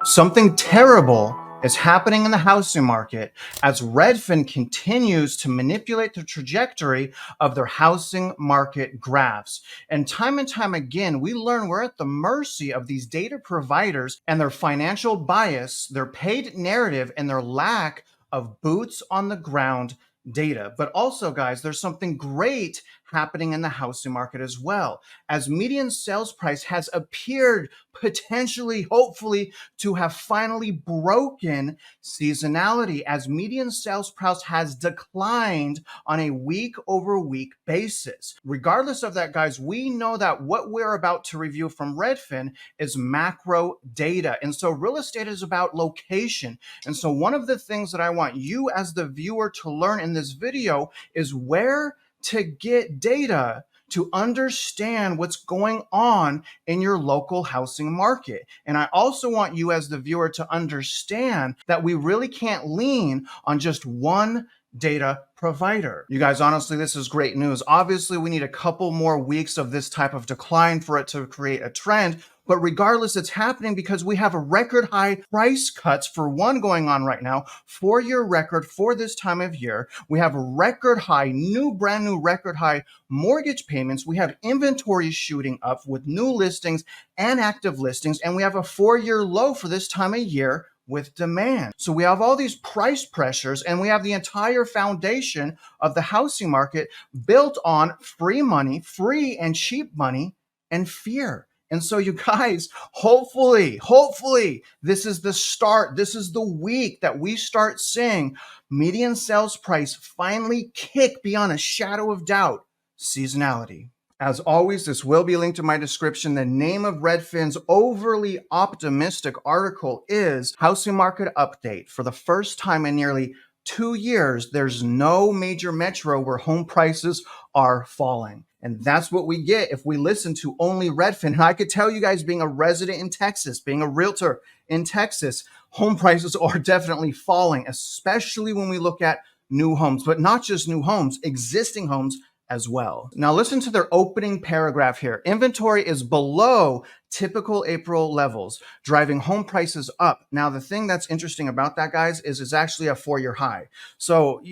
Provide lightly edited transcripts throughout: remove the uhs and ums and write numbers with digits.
Something terrible is happening in the housing market as Redfin continues to manipulate the trajectory of their housing market graphs. And time again, we learn we're at the mercy of these data providers and their financial bias, their paid narrative, and their lack of boots on the ground data. But also, guys, there's something great happening in the housing market as well, as median sales price has appeared potentially, hopefully, to have finally broken seasonality, as median sales price has declined on a week over week basis. Regardless of that, guys, we know that what we're about to review from Redfin is macro data. And so real estate is about location. And so one of the things that I want you as the viewer to learn in this video is where to get data to understand what's going on in your local housing market. And I also want you as the viewer to understand that we really can't lean on just one data provider. You guys, honestly, this is great news. Obviously, we need a couple more weeks of this type of decline for it to create a trend. But regardless, it's happening because we have a record high price cuts for one going on right now, 4-year record for this time of year. We have record high, brand new record high mortgage payments. We have inventory shooting up with new listings and active listings. And we have a 4-year low for this time of year with demand. So we have all these price pressures, and we have the entire foundation of the housing market built on free money, free and cheap money, and fear. And so you guys, hopefully, this is the start. This is the week that we start seeing median sales price finally kick beyond a shadow of doubt seasonality. As always, this will be linked to my description. The name of Redfin's overly optimistic article is Housing Market Update. For the first time in nearly 2 years, there's no major metro where home prices are falling. And that's what we get if we listen to only Redfin. And I could tell you guys, being a resident in Texas, being a realtor in Texas, home prices are definitely falling, especially when we look at new homes, but not just new homes, existing homes as well. Now listen to their opening paragraph here. Inventory is below typical April levels, driving home prices up. Now the thing that's interesting about that, guys, is it's actually a 4-year high. So,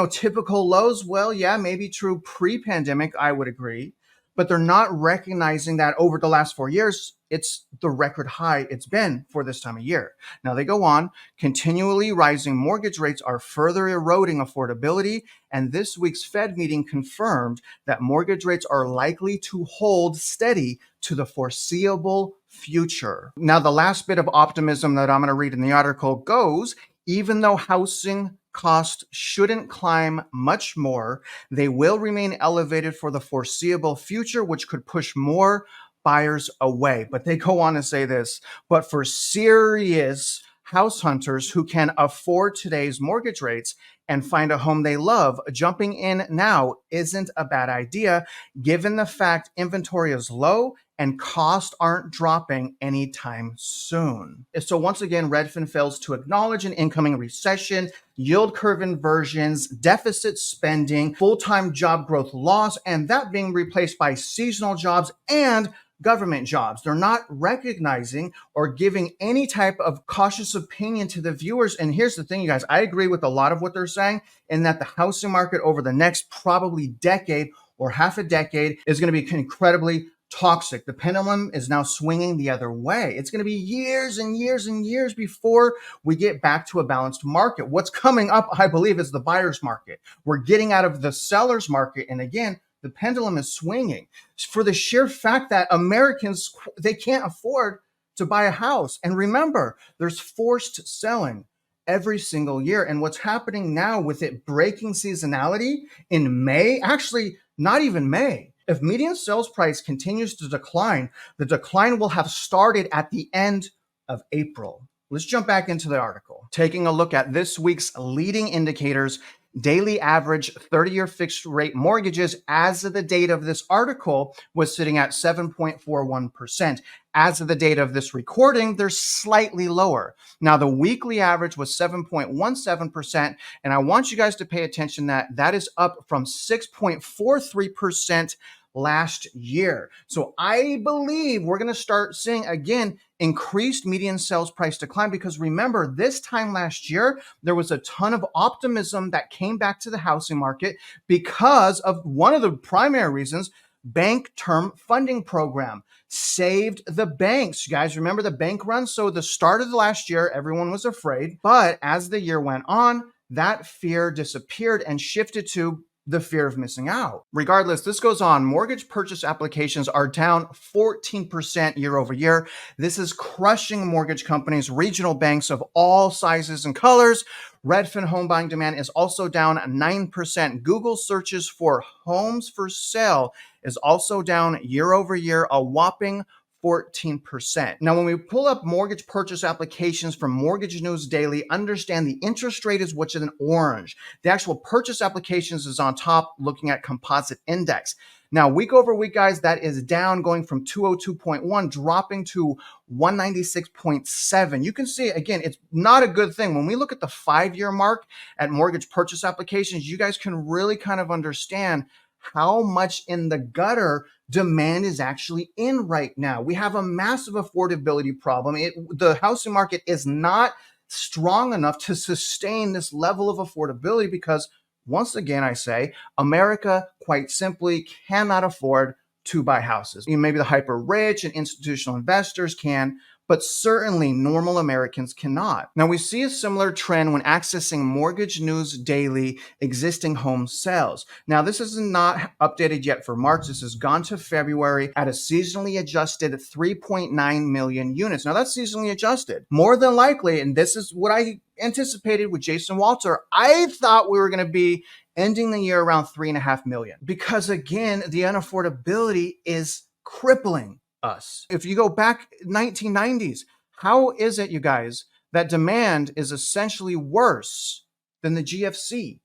typical lows, well, yeah, maybe true pre-pandemic, I would agree. But they're not recognizing that over the last 4 years, it's the record high it's been for this time of year. Now they go on, continually rising mortgage rates are further eroding affordability, and this week's Fed meeting confirmed that mortgage rates are likely to hold steady to the foreseeable future. Now the last bit of optimism that I'm going to read in the article goes, even though housing costs shouldn't climb much more, they will remain elevated for the foreseeable future, which could push more buyers away. But they go on to say this, but for serious house hunters who can afford today's mortgage rates and find a home they love, jumping in now isn't a bad idea, given the fact inventory is low and costs aren't dropping anytime soon. So once again, Redfin fails to acknowledge an incoming recession, yield curve inversions, deficit spending, full-time job growth loss, and that being replaced by seasonal jobs and government jobs. They're not recognizing or giving any type of cautious opinion to the viewers. And here's the thing, you guys, I agree with a lot of what they're saying, in that the housing market over the next probably decade or half a decade is going to be incredibly toxic. The pendulum is now swinging the other way. It's going to be years and years and years before we get back to a balanced market. What's coming up, I believe, is the buyer's market. We're getting out of the seller's market. And again, the pendulum is swinging for the sheer fact that Americans, they can't afford to buy a house. And remember, there's forced selling every single year. And what's happening now with it breaking seasonality in May, actually not even May, if median sales price continues to decline, the decline will have started at the end of April. Let's jump back into the article. Taking a look at this week's leading indicators, daily average 30-year fixed rate mortgages as of the date of this article was sitting at 7.41%. As of the date of this recording, they're slightly lower. Now, the weekly average was 7.17%, and I want you guys to pay attention that that is up from 6.43% last year. So I believe we're going to start seeing again increased median sales price decline, because remember, this time last year, there was a ton of optimism that came back to the housing market because of one of the primary reasons: bank term funding program saved the banks. You guys remember the bank run? So the start of the last year, everyone was afraid, but as the year went on, that fear disappeared and shifted to the fear of missing out. Regardless, this goes on. Mortgage purchase applications are down 14% year over year. This is crushing mortgage companies, regional banks of all sizes and colors. Redfin home buying demand is also down 9%. Google searches for homes for sale is also down year over year, a whopping 14%. Now, when we pull up mortgage purchase applications from Mortgage News Daily, understand the interest rate is what's in orange. The actual purchase applications is on top, looking at composite index. Now, week over week, guys, that is down, going from 202.1, dropping to 196.7. You can see, again, it's not a good thing. When we look at the 5-year mark at mortgage purchase applications, you guys can really kind of understand how much in the gutter demand is actually in right now. We have a massive affordability problem. The housing market is not strong enough to sustain this level of affordability because, once again, I say, America quite simply cannot afford to buy houses. Maybe the hyper rich and institutional investors can, but certainly normal Americans cannot. Now, we see a similar trend when accessing Mortgage News Daily existing home sales. Now, this is not updated yet for March. This has gone to February at a seasonally adjusted 3.9 million units. Now, that's seasonally adjusted. More than likely, and this is what I anticipated with Jason Walter, I thought we were going to be ending the year around 3.5 million, because again, the unaffordability is crippling us. If you go back 1990s, how is it, you guys, that demand is essentially worse than the GFC?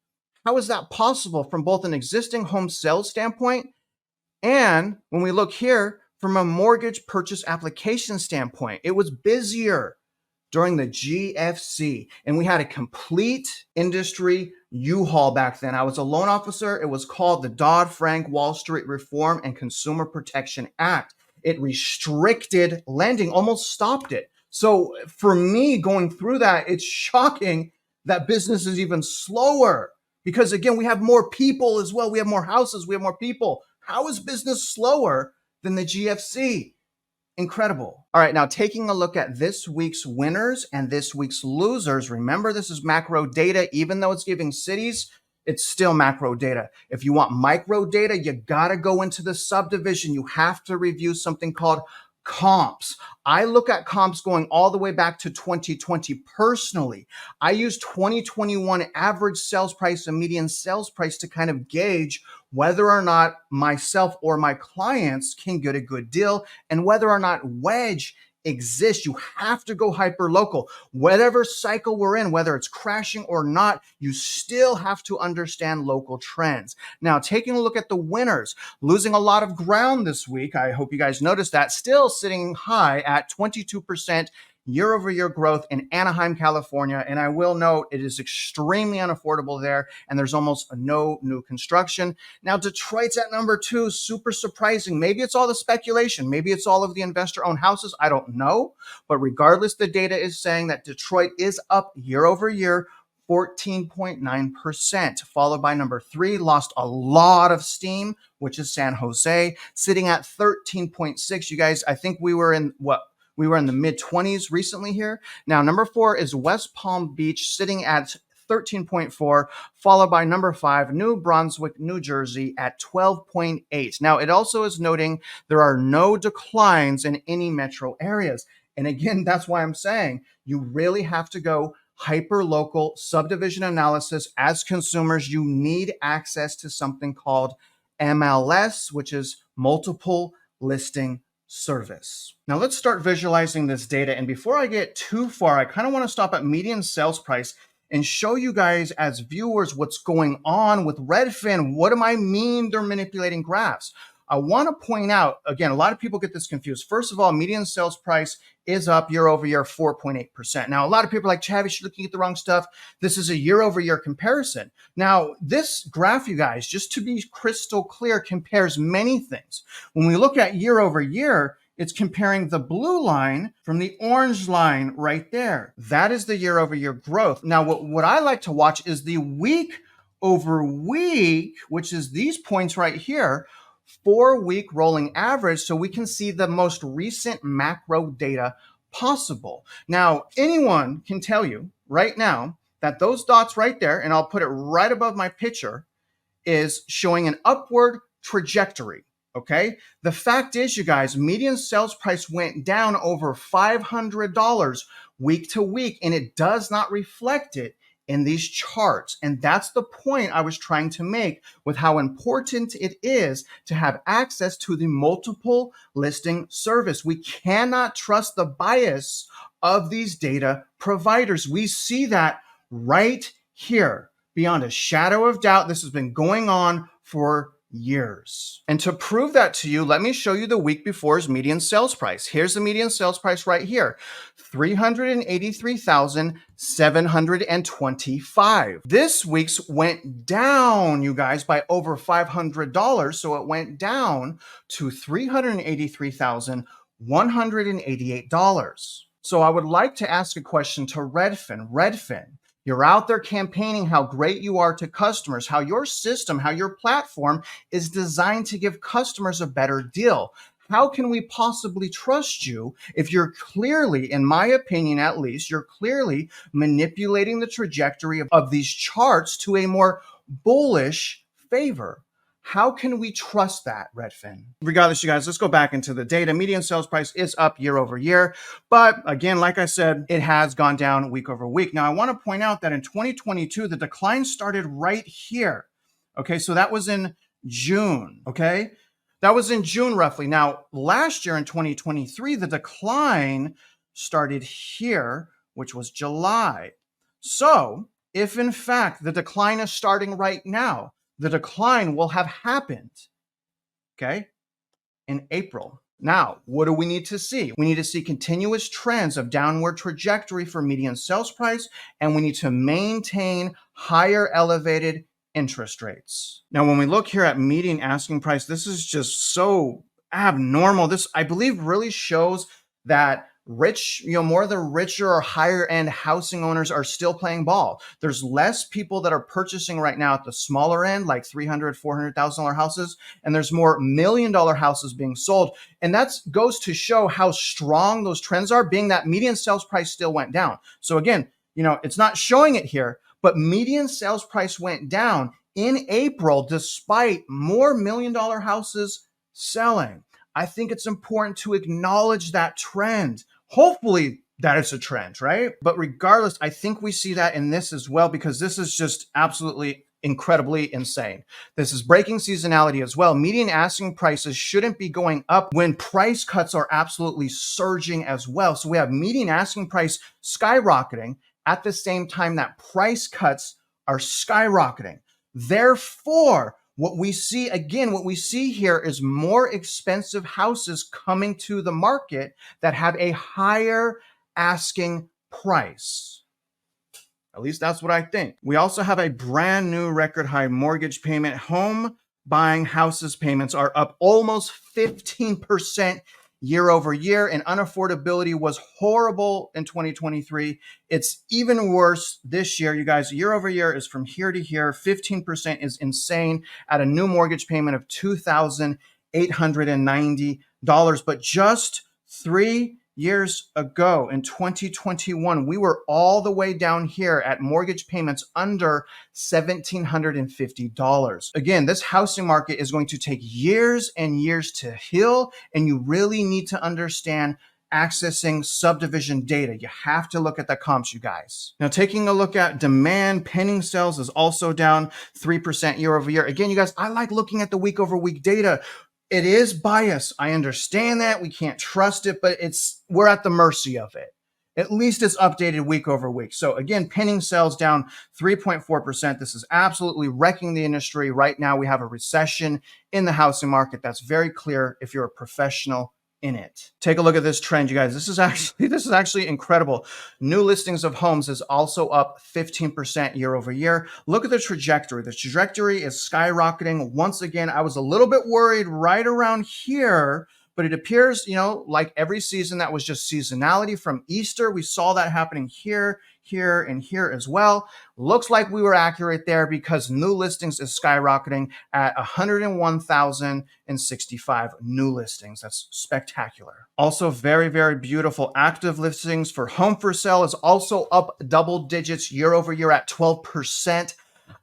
How is that possible from both an existing home sales standpoint and, when we look here, from a mortgage purchase application standpoint? It was busier during the GFC, and we had a complete industry U-Haul back then. I was a loan officer. It was called the Dodd-Frank Wall Street Reform and Consumer Protection Act. It restricted lending, almost stopped it. So for me, going through that, it's shocking that business is even slower, because again, we have more people as well. We have more houses, we have more people. How is business slower than the GFC? Incredible. All right, now taking a look at this week's winners and this week's losers. Remember, this is macro data. Even though it's giving cities, it's still macro data. If you want micro data, you got to go into the subdivision. You have to review something called comps. I look at comps going all the way back to 2020 personally. I use 2021 average sales price and median sales price to kind of gauge whether or not myself or my clients can get a good deal and whether or not wedge exists. You have to go hyper local. Whatever cycle we're in, whether it's crashing or not, you still have to understand local trends. Now, taking a look at the winners, losing a lot of ground this week. I hope you guys noticed that. Still sitting high at 22% year over year growth in Anaheim, California. And I will note it is extremely unaffordable there, and there's almost no new construction. Now, Detroit's at number 2, super surprising. Maybe it's all the speculation. Maybe it's all of the investor-owned houses. I don't know. But regardless, the data is saying that Detroit is up year over year, 14.9%, followed by number 3, lost a lot of steam, which is San Jose, sitting at 13.6. You guys, I think we were in we were in the mid-20s recently here. Now, number 4 is West Palm Beach, sitting at 13.4, followed by number 5, New Brunswick, New Jersey, at 12.8. Now, it also is noting there are no declines in any metro areas. And again, that's why I'm saying you really have to go hyper-local subdivision analysis. As consumers, you need access to something called MLS, which is multiple listing service. Now let's start visualizing this data. And before I get too far, I kind of want to stop at median sales price and show you guys as viewers what's going on with Redfin. What do I mean they're manipulating graphs? I want to point out, again, a lot of people get this confused. First of all, median sales price is up year over year 4.8%. Now, a lot of people are like, Chavis, you're looking at the wrong stuff. This is a year over year comparison. Now, this graph, you guys, just to be crystal clear, compares many things. When we look at year over year, it's comparing the blue line from the orange line right there. That is the year over year growth. Now, what I like to watch is the week over week, which is these points right here, 4-week rolling average, so we can see the most recent macro data possible. Now, anyone can tell you right now that those dots right there, and I'll put it right above my picture, is showing an upward trajectory. Okay. The fact is, you guys, median sales price went down over $500 week to week, and it does not reflect it in these charts. And that's the point I was trying to make with how important it is to have access to the multiple listing service. We cannot trust the bias of these data providers. We see that right here. Beyond a shadow of doubt, this has been going on for years. And to prove that to you, let me show you the week before's median sales price. Here's the median sales price right here, $383,725. This week's went down, you guys, by over $500. So it went down to $383,188. So I would like to ask a question to Redfin. Redfin, you're out there campaigning how great you are to customers, how your system, how your platform is designed to give customers a better deal. How can we possibly trust you if you're clearly, in my opinion at least, you're clearly manipulating the trajectory of these charts to a more bullish favor? How can we trust that, Redfin? Regardless, you guys, let's go back into the data. Median sales price is up year over year. But again, like I said, it has gone down week over week. Now, I want to point out that in 2022, the decline started right here. Okay, so that was in June. Okay, that was in June roughly. Now, last year in 2023, the decline started here, which was July. So if in fact the decline is starting right now, the decline will have happened, okay, in April. Now, what do we need to see? We need to see continuous trends of downward trajectory for median sales price, and we need to maintain higher elevated interest rates. Now, when we look here at median asking price, this is just so abnormal. This, I believe, really shows that rich, more of the richer or higher end housing owners are still playing ball. There's less people that are purchasing right now at the smaller end, like $300,000, $400,000 houses, and there's more $1 million houses being sold. And that goes to show how strong those trends are, being that median sales price still went down. So again, it's not showing it here, but median sales price went down in April despite more $1 million houses selling. I think it's important to acknowledge that trend. Hopefully that is a trend, right? But regardless, I think we see that in this as well, because this is just absolutely incredibly insane. This is breaking seasonality as well. Median asking prices shouldn't be going up when price cuts are absolutely surging as well. So we have median asking price skyrocketing at the same time that price cuts are skyrocketing. Therefore, what we see here is more expensive houses coming to the market that have a higher asking price. At least that's what I think. We also have a brand new record high mortgage payment. Home buying houses payments are up almost 15% year over year, and unaffordability was horrible in 2023. It's even worse this year, you guys. Year over year is from here to here. 15% is insane at a new mortgage payment of $2,890. But just 3 years ago in 2021, we were all the way down here at mortgage payments under $1,750. Again, this housing market is going to take years and years to heal, and you really need to understand accessing subdivision data. You have to look at the comps, you guys. Now, taking a look at demand, pending sales is also down 3% year over year. Again, you guys, I like looking at the week over week data. It is biased. I understand that. We can't trust it, but we're at the mercy of it. At least it's updated week over week. So again, pending sales down 3.4%. This is absolutely wrecking the industry. Right now, we have a recession in the housing market. That's very clear if you're a professional in it. Take a look at this trend, you guys. This is actually incredible. New listings of homes is also up 15% year over year. Look at the trajectory. The trajectory is skyrocketing. Once again, I was a little bit worried right around here, but it appears, like every season, that was just seasonality from Easter. We saw that happening here, and here as well. Looks like we were accurate there because new listings is skyrocketing at 101,065 new listings. That's spectacular. Also very, very beautiful. Active listings for home for sale is also up double digits year over year at 12%.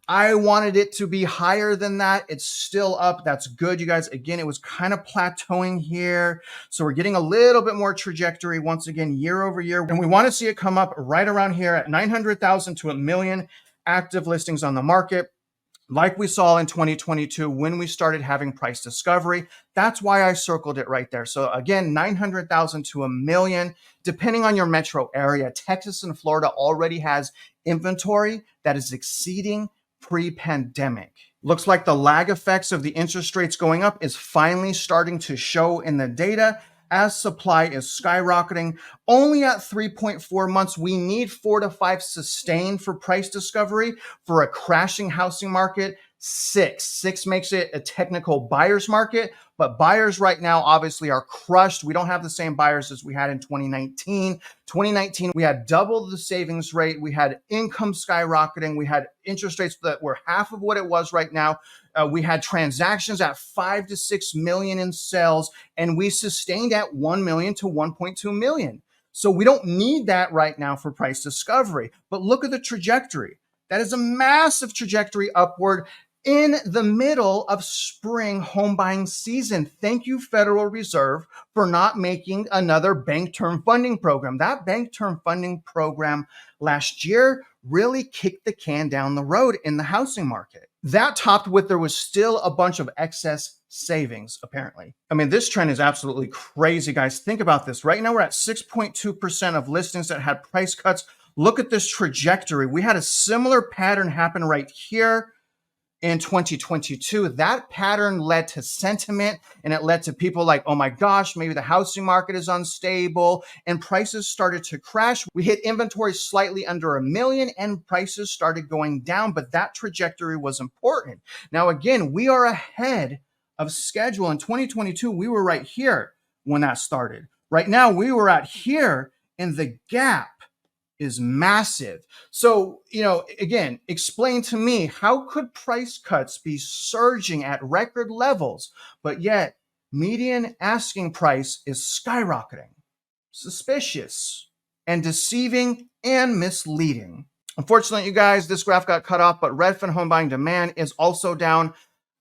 I wanted it to be higher than that. It's still up. That's good, you guys. Again, it was kind of plateauing here. So we're getting a little bit more trajectory once again, year over year. And we want to see it come up right around here at 900,000 to 1 million active listings on the market, like we saw in 2022 when we started having price discovery. That's why I circled it right there. So again, 900,000 to 1 million, depending on your metro area. Texas and Florida already has inventory that is exceeding pre-pandemic. Looks like the lag effects of the interest rates going up is finally starting to show in the data as supply is skyrocketing. Only at 3.4 months, we need 4 to 5 sustained for price discovery. For a crashing housing market, 6. 6 makes it a technical buyer's market, but buyers right now obviously are crushed. We don't have the same buyers as we had in 2019. 2019, we had double the savings rate. We had income skyrocketing. We had interest rates that were half of what it was right now. We had transactions at 5 to 6 million in sales, and we sustained at 1 million to 1.2 million. So we don't need that right now for price discovery. But look at the trajectory. That is a massive trajectory upward in the middle of spring home buying season. Thank you, Federal Reserve, for not making another bank term funding program. That bank term funding program last year really kicked the can down the road in the housing market. That topped with there was still a bunch of excess savings, apparently. I mean, this trend is absolutely crazy, guys. Think about this. Right now, we're at 6.2% of listings that had price cuts. Look at this trajectory. We had a similar pattern happen right here in 2022. That pattern led to sentiment, and it led to people like, oh my gosh, maybe the housing market is unstable, and prices started to crash. We hit inventory slightly under 1 million and prices started going down, but that trajectory was important. Now, again, we are ahead of schedule. In 2022, we were right here when that started. Right now, we were at here, and the gap is massive. So, again, explain to me, how could price cuts be surging at record levels, but yet median asking price is skyrocketing? Suspicious and deceiving and misleading. Unfortunately, you guys, this graph got cut off, but Redfin home buying demand is also down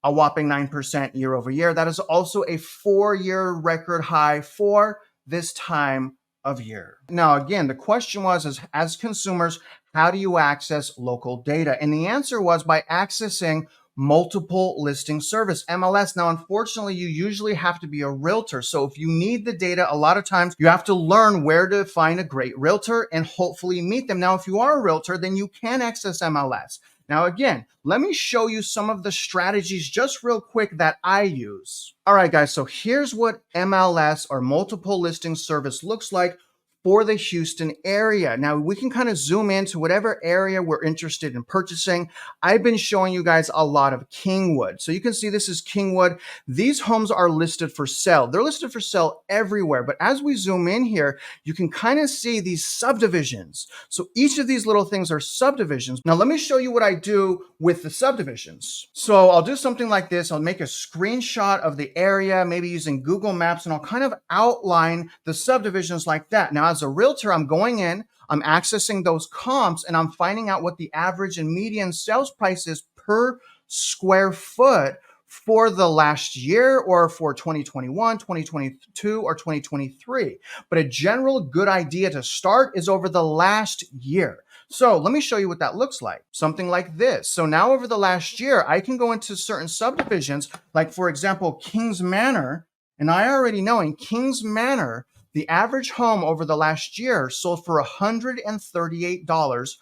a whopping 9% year over year. That is also a 4-year record high for this time of year. Now, again, the question was, as consumers, how do you access local data? And the answer was by accessing multiple listing service, MLS. Now, unfortunately, you usually have to be a realtor. So if you need the data, a lot of times you have to learn where to find a great realtor and hopefully meet them. Now, if you are a realtor, then you can access MLS. Now, again, let me show you some of the strategies just real quick that I use. All right, guys, so here's what MLS or multiple listing service looks like for the Houston area. Now, we can kind of zoom into whatever area we're interested in purchasing. I've been showing you guys a lot of Kingwood. So you can see this is Kingwood. These homes are listed for sale. They're listed for sale everywhere. But as we zoom in here, you can kind of see these subdivisions. So each of these little things are subdivisions. Now, let me show you what I do with the subdivisions. So I'll do something like this. I'll make a screenshot of the area, maybe using Google Maps, and I'll kind of outline the subdivisions like that. Now, as a realtor, I'm going in, I'm accessing those comps, and I'm finding out what the average and median sales price is per square foot for the last year or for 2021, 2022, or 2023. But a general good idea to start is over the last year. So let me show you what that looks like. Something like this. So now over the last year, I can go into certain subdivisions, like for example, Kings Manor. And I already know in Kings Manor, The average home over the last year sold for $138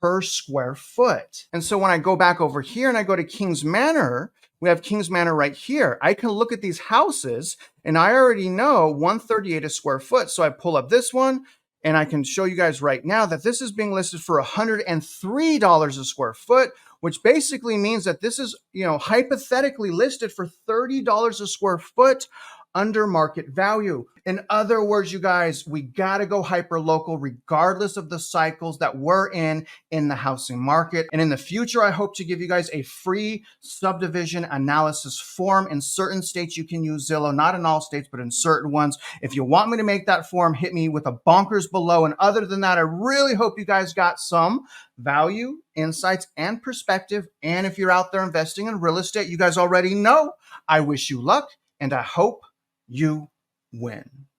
per square foot. And so when I go back over here and I go to Kings Manor, we have Kings Manor right here. I can look at these houses and I already know 138 a square foot. So I pull up this one and I can show you guys right now that this is being listed for $103 a square foot, which basically means that this is, hypothetically listed for $30 a square foot under market value. In other words, you guys, we got to go hyper local regardless of the cycles that we're in the housing market. And in the future, I hope to give you guys a free subdivision analysis form. In certain states, you can use Zillow, not in all states, but in certain ones. If you want me to make that form, hit me with a bonkers below. And other than that, I really hope you guys got some value, insights, and perspective. And if you're out there investing in real estate, you guys already know I wish you luck and I hope you win.